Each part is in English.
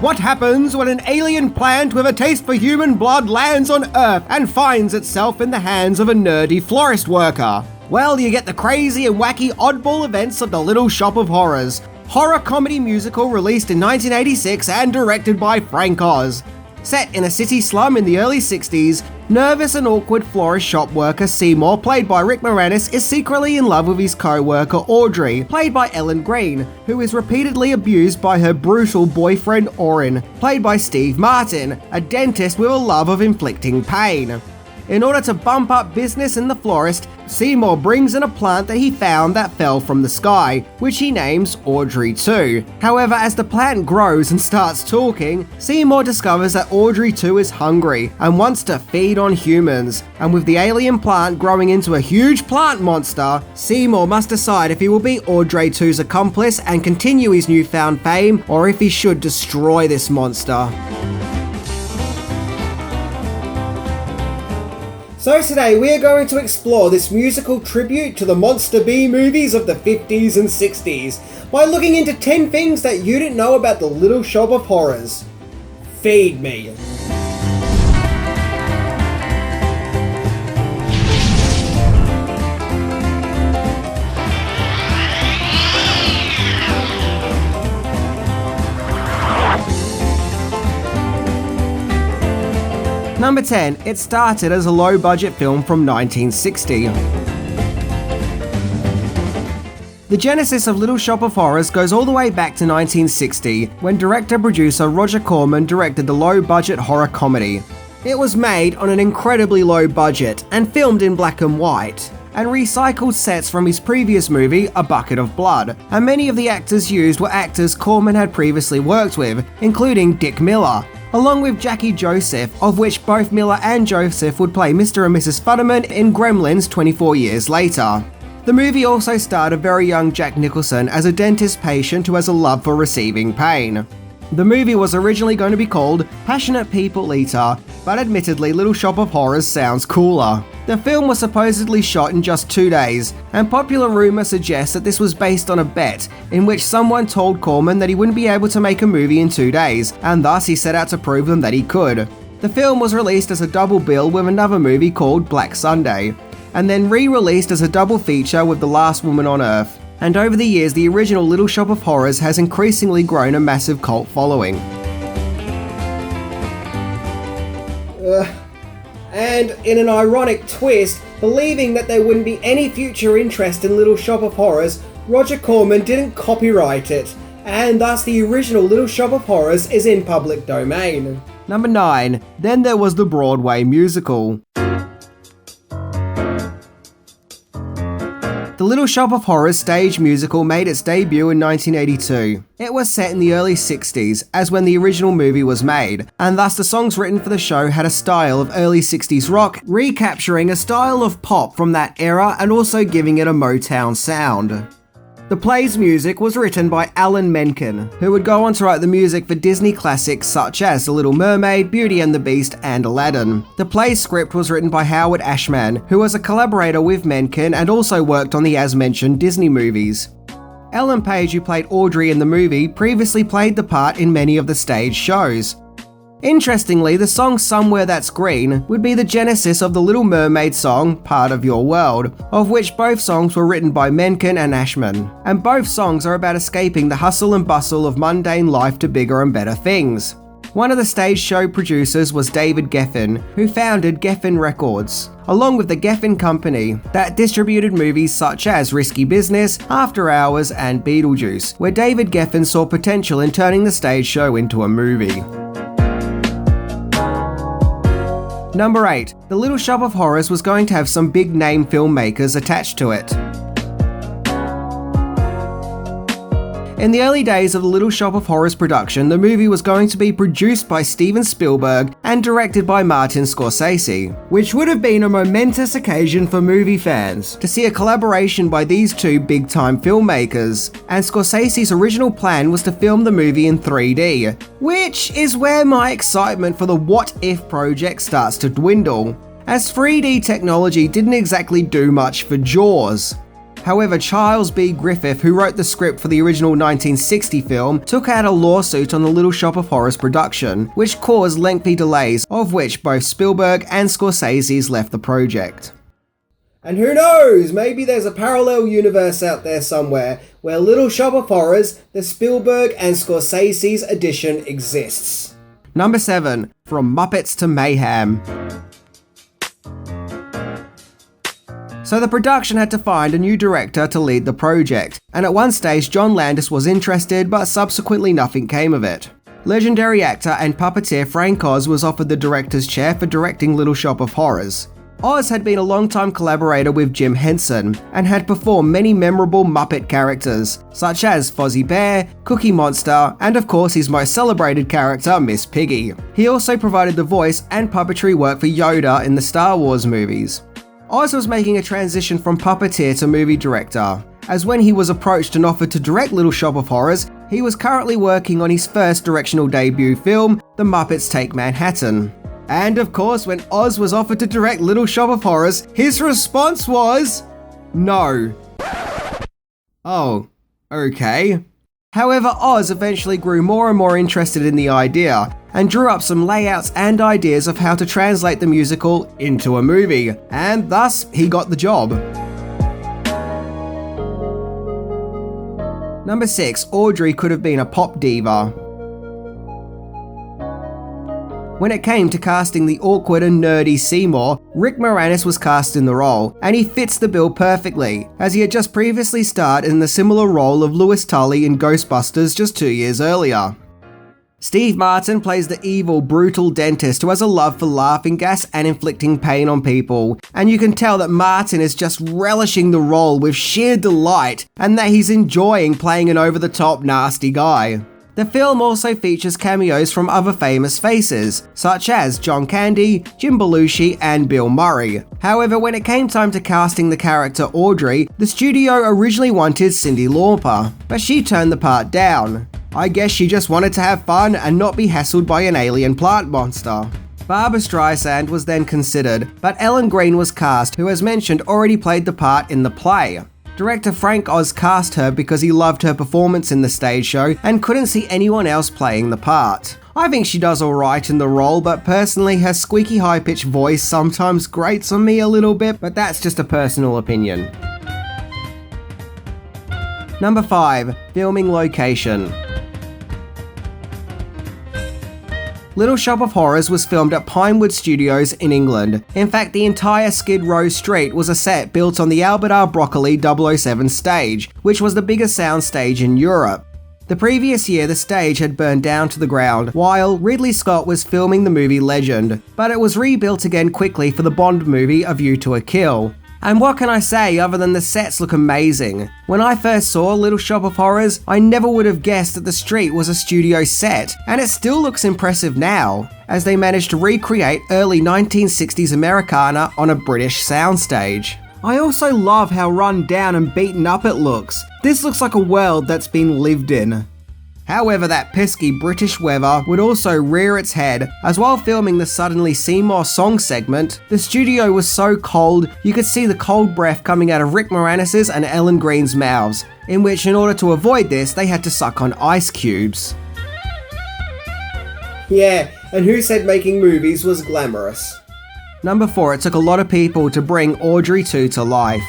What happens when an alien plant with a taste for human blood lands on Earth and finds itself in the hands of a nerdy florist worker? Well, you get the crazy and wacky oddball events of The Little Shop of Horrors, horror comedy musical released in 1986 and directed by Frank Oz. Set in a city slum in the early 60s, nervous and awkward florist shop worker Seymour, played by Rick Moranis, is secretly in love with his co-worker Audrey, played by Ellen Greene, who is repeatedly abused by her brutal boyfriend Orrin, played by Steve Martin, a dentist with a love of inflicting pain. In order to bump up business in the florist, Seymour brings in a plant that he found that fell from the sky, which he names Audrey 2. However, as the plant grows and starts talking, Seymour discovers that Audrey 2 is hungry and wants to feed on humans. And with the alien plant growing into a huge plant monster, Seymour must decide if he will be Audrey 2's accomplice and continue his newfound fame, or if he should destroy this monster. So today we are going to explore this musical tribute to the Monster B movies of the 50s and 60s by looking into 10 things that you didn't know about the Little Shop of Horrors. Feed me. Number 10. It started as a low-budget film from 1960. The genesis of Little Shop of Horrors goes all the way back to 1960, when director-producer Roger Corman directed the low-budget horror comedy. It was made on an incredibly low budget and filmed in black and white, and recycled sets from his previous movie, A Bucket of Blood, and many of the actors used were actors Corman had previously worked with, including Dick Miller, along with Jackie Joseph, of which both Miller and Joseph would play Mr. and Mrs. Futterman in Gremlins 24 years later. The movie also starred a very young Jack Nicholson as a dentist patient who has a love for receiving pain. The movie was originally going to be called Passionate People Eater, but admittedly Little Shop of Horrors sounds cooler. The film was supposedly shot in just 2 days, and popular rumour suggests that this was based on a bet in which someone told Corman that he wouldn't be able to make a movie in 2 days, and thus he set out to prove them that he could. The film was released as a double bill with another movie called Black Sunday, and then re-released as a double feature with The Last Woman on Earth. And over the years, the original Little Shop of Horrors has increasingly grown a massive cult following. And in an ironic twist, believing that there wouldn't be any future interest in Little Shop of Horrors, Roger Corman didn't copyright it, and thus the original Little Shop of Horrors is in public domain. Number 9. Then there was the Broadway musical. The Little Shop of Horrors stage musical made its debut in 1982. It was set in the early 60s, as when the original movie was made, and thus the songs written for the show had a style of early 60s rock, recapturing a style of pop from that era and also giving it a Motown sound. The play's music was written by Alan Menken, who would go on to write the music for Disney classics such as The Little Mermaid, Beauty and the Beast, and Aladdin. The play's script was written by Howard Ashman, who was a collaborator with Menken and also worked on the as-mentioned Disney movies. Ellen Page, who played Audrey in the movie, previously played the part in many of the stage shows. Interestingly, the song Somewhere That's Green would be the genesis of the Little Mermaid song Part of Your World, of which both songs were written by Menken and Ashman, and both songs are about escaping the hustle and bustle of mundane life to bigger and better things. One of the stage show producers was David Geffen, who founded Geffen Records, along with the Geffen Company, that distributed movies such as Risky Business, After Hours, and Beetlejuice, where David Geffen saw potential in turning the stage show into a movie. Number 8. The Little Shop of Horrors was going to have some big-name filmmakers attached to it. In the early days of the Little Shop of Horrors production, the movie was going to be produced by Steven Spielberg and directed by Martin Scorsese, which would have been a momentous occasion for movie fans to see a collaboration by these two big-time filmmakers. And Scorsese's original plan was to film the movie in 3D, which is where my excitement for the What If project starts to dwindle, as 3D technology didn't exactly do much for Jaws. However, Charles B. Griffith, who wrote the script for the original 1960 film, took out a lawsuit on the Little Shop of Horrors production, which caused lengthy delays, of which both Spielberg and Scorsese's left the project. And who knows, maybe there's a parallel universe out there somewhere where Little Shop of Horrors, the Spielberg and Scorsese's edition exists. Number 7. From Muppets to Mayhem. So the production had to find a new director to lead the project, and at one stage John Landis was interested, but subsequently nothing came of it. Legendary actor and puppeteer Frank Oz was offered the director's chair for directing Little Shop of Horrors. Oz had been a long-time collaborator with Jim Henson, and had performed many memorable Muppet characters, such as Fozzie Bear, Cookie Monster, and of course his most celebrated character, Miss Piggy. He also provided the voice and puppetry work for Yoda in the Star Wars movies. Oz was making a transition from puppeteer to movie director, as when he was approached and offered to direct Little Shop of Horrors, he was currently working on his first directional debut film, The Muppets Take Manhattan. And of course, when Oz was offered to direct Little Shop of Horrors, his response was no. Oh, okay. However, Oz eventually grew more and more interested in the idea, and drew up some layouts and ideas of how to translate the musical into a movie, and thus he got the job. Number 6. Audrey could have been a pop diva. When it came to casting the awkward and nerdy Seymour, Rick Moranis was cast in the role, and he fits the bill perfectly, as he had just previously starred in the similar role of Louis Tully in Ghostbusters just 2 years earlier. Steve Martin plays the evil, brutal dentist who has a love for laughing gas and inflicting pain on people, and you can tell that Martin is just relishing the role with sheer delight, and that he's enjoying playing an over-the-top nasty guy. The film also features cameos from other famous faces, such as John Candy, Jim Belushi, and Bill Murray. However, when it came time to casting the character Audrey, the studio originally wanted Cyndi Lauper, but she turned the part down. I guess she just wanted to have fun and not be hassled by an alien plant monster. Barbra Streisand was then considered, but Ellen Greene was cast, who as mentioned already played the part in the play. Director Frank Oz cast her because he loved her performance in the stage show and couldn't see anyone else playing the part. I think she does alright in the role, but personally her squeaky high-pitched voice sometimes grates on me a little bit, but that's just a personal opinion. Number 5. Filming location. Little Shop of Horrors was filmed at Pinewood Studios in England. In fact, the entire Skid Row street was a set built on the Albert R. Broccoli 007 stage, which was the biggest sound stage in Europe. The previous year, the stage had burned down to the ground, while Ridley Scott was filming the movie Legend, but it was rebuilt again quickly for the Bond movie A View to a Kill. And what can I say other than the sets look amazing? When I first saw Little Shop of Horrors, I never would have guessed that the street was a studio set, and it still looks impressive now, as they managed to recreate early 1960s Americana on a British soundstage. I also love how run down and beaten up it looks. This looks like a world that's been lived in. However, that pesky British weather would also rear its head, as while filming the Suddenly Seymour song segment, the studio was so cold you could see the cold breath coming out of Rick Moranis' and Ellen Greene's mouths, in which in order to avoid this they had to suck on ice cubes. Yeah, and who said making movies was glamorous? Number 4, it took a lot of people to bring Audrey 2 to life.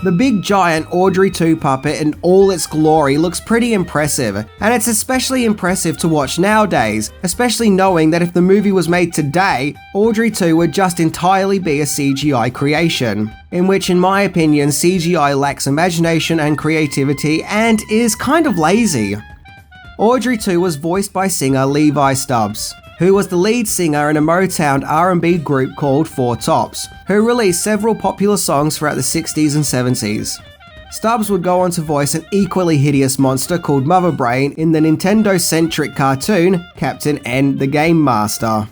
The big giant Audrey 2 puppet in all its glory looks pretty impressive, and it's especially impressive to watch nowadays, especially knowing that if the movie was made today, Audrey 2 would just entirely be a CGI creation, in which in my opinion CGI lacks imagination and creativity and is kind of lazy. Audrey 2 was voiced by singer Levi Stubbs, who was the lead singer in a Motown R&B group called Four Tops, who released several popular songs throughout the 60s and 70s. Stubbs would go on to voice an equally hideous monster called Mother Brain in the Nintendo-centric cartoon Captain N the Game Master.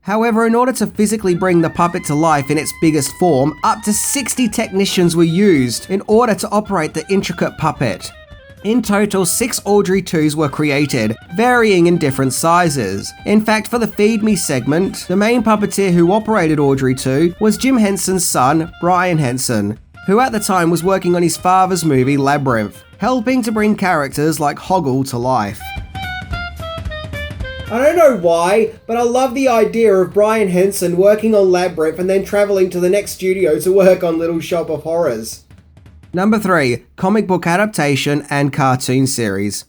However, in order to physically bring the puppet to life in its biggest form, up to 60 technicians were used in order to operate the intricate puppet. In total, 6 Audrey 2s were created, varying in different sizes. In fact, for the Feed Me segment, the main puppeteer who operated Audrey 2 was Jim Henson's son, Brian Henson, who at the time was working on his father's movie Labyrinth, helping to bring characters like Hoggle to life. I don't know why, but I love the idea of Brian Henson working on Labyrinth and then travelling to the next studio to work on Little Shop of Horrors. Number 3. Comic book adaptation and cartoon series.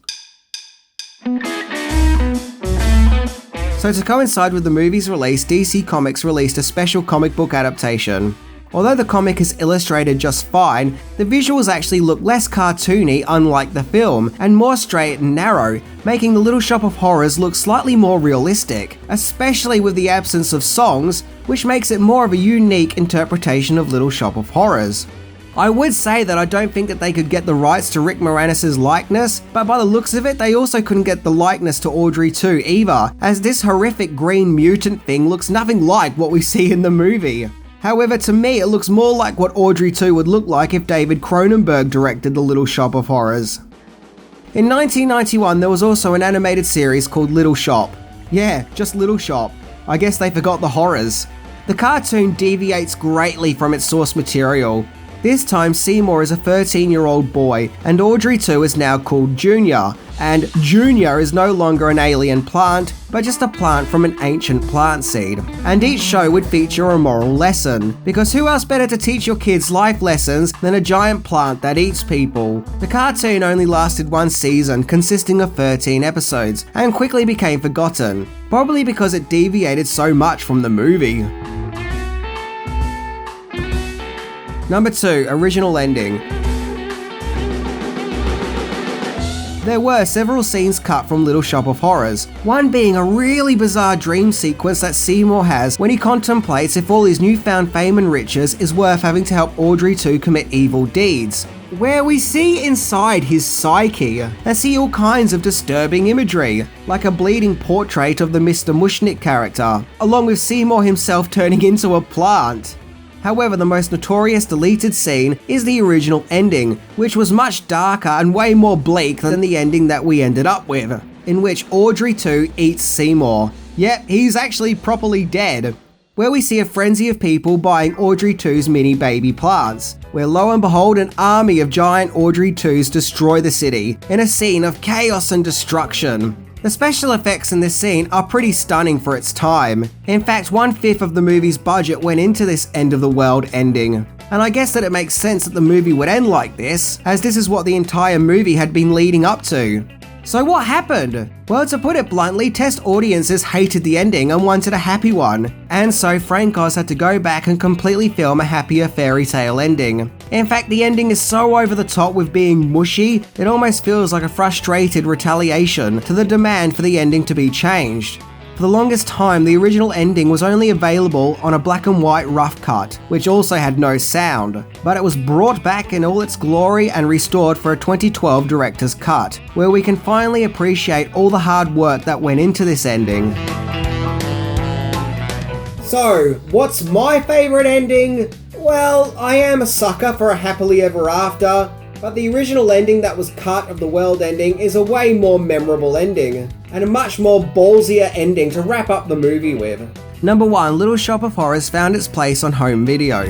So to coincide with the movie's release, DC Comics released a special comic book adaptation. Although the comic is illustrated just fine, the visuals actually look less cartoony unlike the film, and more straight and narrow, making the Little Shop of Horrors look slightly more realistic, especially with the absence of songs, which makes it more of a unique interpretation of Little Shop of Horrors. I would say that I don't think that they could get the rights to Rick Moranis' likeness, but by the looks of it, they also couldn't get the likeness to Audrey 2 either, as this horrific green mutant thing looks nothing like what we see in the movie. However, to me, it looks more like what Audrey 2 would look like if David Cronenberg directed The Little Shop of Horrors. In 1991, there was also an animated series called Little Shop. Yeah, just Little Shop. I guess they forgot the horrors. The cartoon deviates greatly from its source material. This time, Seymour is a 13-year-old boy, and Audrey 2 is now called Junior, and Junior is no longer an alien plant, but just a plant from an ancient plant seed. And each show would feature a moral lesson, because who else better to teach your kids life lessons than a giant plant that eats people? The cartoon only lasted one season, consisting of 13 episodes, and quickly became forgotten, probably because it deviated so much from the movie. Number 2. Original ending. There were several scenes cut from Little Shop of Horrors, one being a really bizarre dream sequence that Seymour has when he contemplates if all his newfound fame and riches is worth having to help Audrey 2 commit evil deeds, where we see inside his psyche and see all kinds of disturbing imagery, like a bleeding portrait of the Mr. Mushnik character, along with Seymour himself turning into a plant. However, the most notorious deleted scene is the original ending, which was much darker and way more bleak than the ending that we ended up with, in which Audrey 2 eats Seymour. Yep, he's actually properly dead. Where we see a frenzy of people buying Audrey 2's mini baby plants, where lo and behold an army of giant Audrey 2s destroy the city, in a scene of chaos and destruction. The special effects in this scene are pretty stunning for its time. In fact, 1/5 of the movie's budget went into this end-of-the-world ending. And I guess that it makes sense that the movie would end like this, as this is what the entire movie had been leading up to. So what happened? Well, to put it bluntly, test audiences hated the ending and wanted a happy one. And so Frank Oz had to go back and completely film a happier fairy tale ending. In fact, the ending is so over the top with being mushy, it almost feels like a frustrated retaliation to the demand for the ending to be changed. For the longest time, the original ending was only available on a black and white rough cut, which also had no sound, but it was brought back in all its glory and restored for a 2012 director's cut, where we can finally appreciate all the hard work that went into this ending. So, what's my favourite ending? Well, I am a sucker for a happily ever after, but the original ending that was cut of the world ending is a way more memorable ending, and a much more ballsier ending to wrap up the movie with. Number 1, Little Shop of Horrors found its place on home video.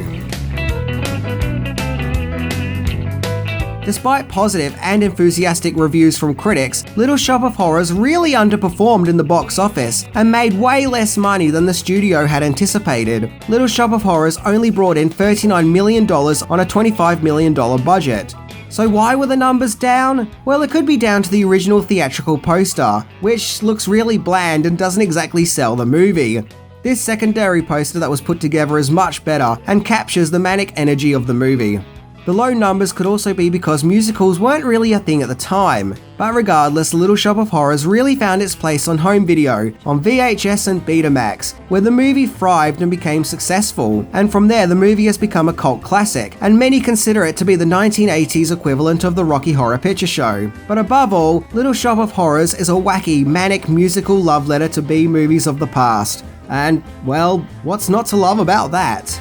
Despite positive and enthusiastic reviews from critics, Little Shop of Horrors really underperformed in the box office and made way less money than the studio had anticipated. Little Shop of Horrors only brought in $39 million on a $25 million budget. So why were the numbers down? Well, it could be down to the original theatrical poster, which looks really bland and doesn't exactly sell the movie. This secondary poster that was put together is much better and captures the manic energy of the movie. The low numbers could also be because musicals weren't really a thing at the time, but regardless, Little Shop of Horrors really found its place on home video, on VHS and Betamax, where the movie thrived and became successful, and from there the movie has become a cult classic, and many consider it to be the 1980s equivalent of the Rocky Horror Picture Show. But above all, Little Shop of Horrors is a wacky, manic musical love letter to B-movies of the past. And, well, what's not to love about that?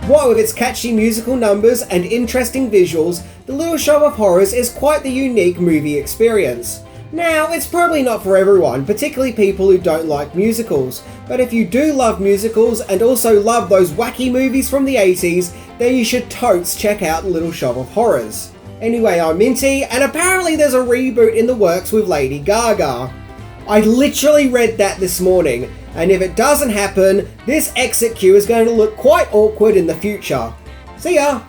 What with its catchy musical numbers and interesting visuals, The Little Shop of Horrors is quite the unique movie experience. Now, it's probably not for everyone, particularly people who don't like musicals, but if you do love musicals and also love those wacky movies from the 80s, then you should totes check out Little Shop of Horrors. Anyway, I'm Minty, and apparently there's a reboot in the works with Lady Gaga. I literally read that this morning, and if it doesn't happen, this exit queue is going to look quite awkward in the future. See ya!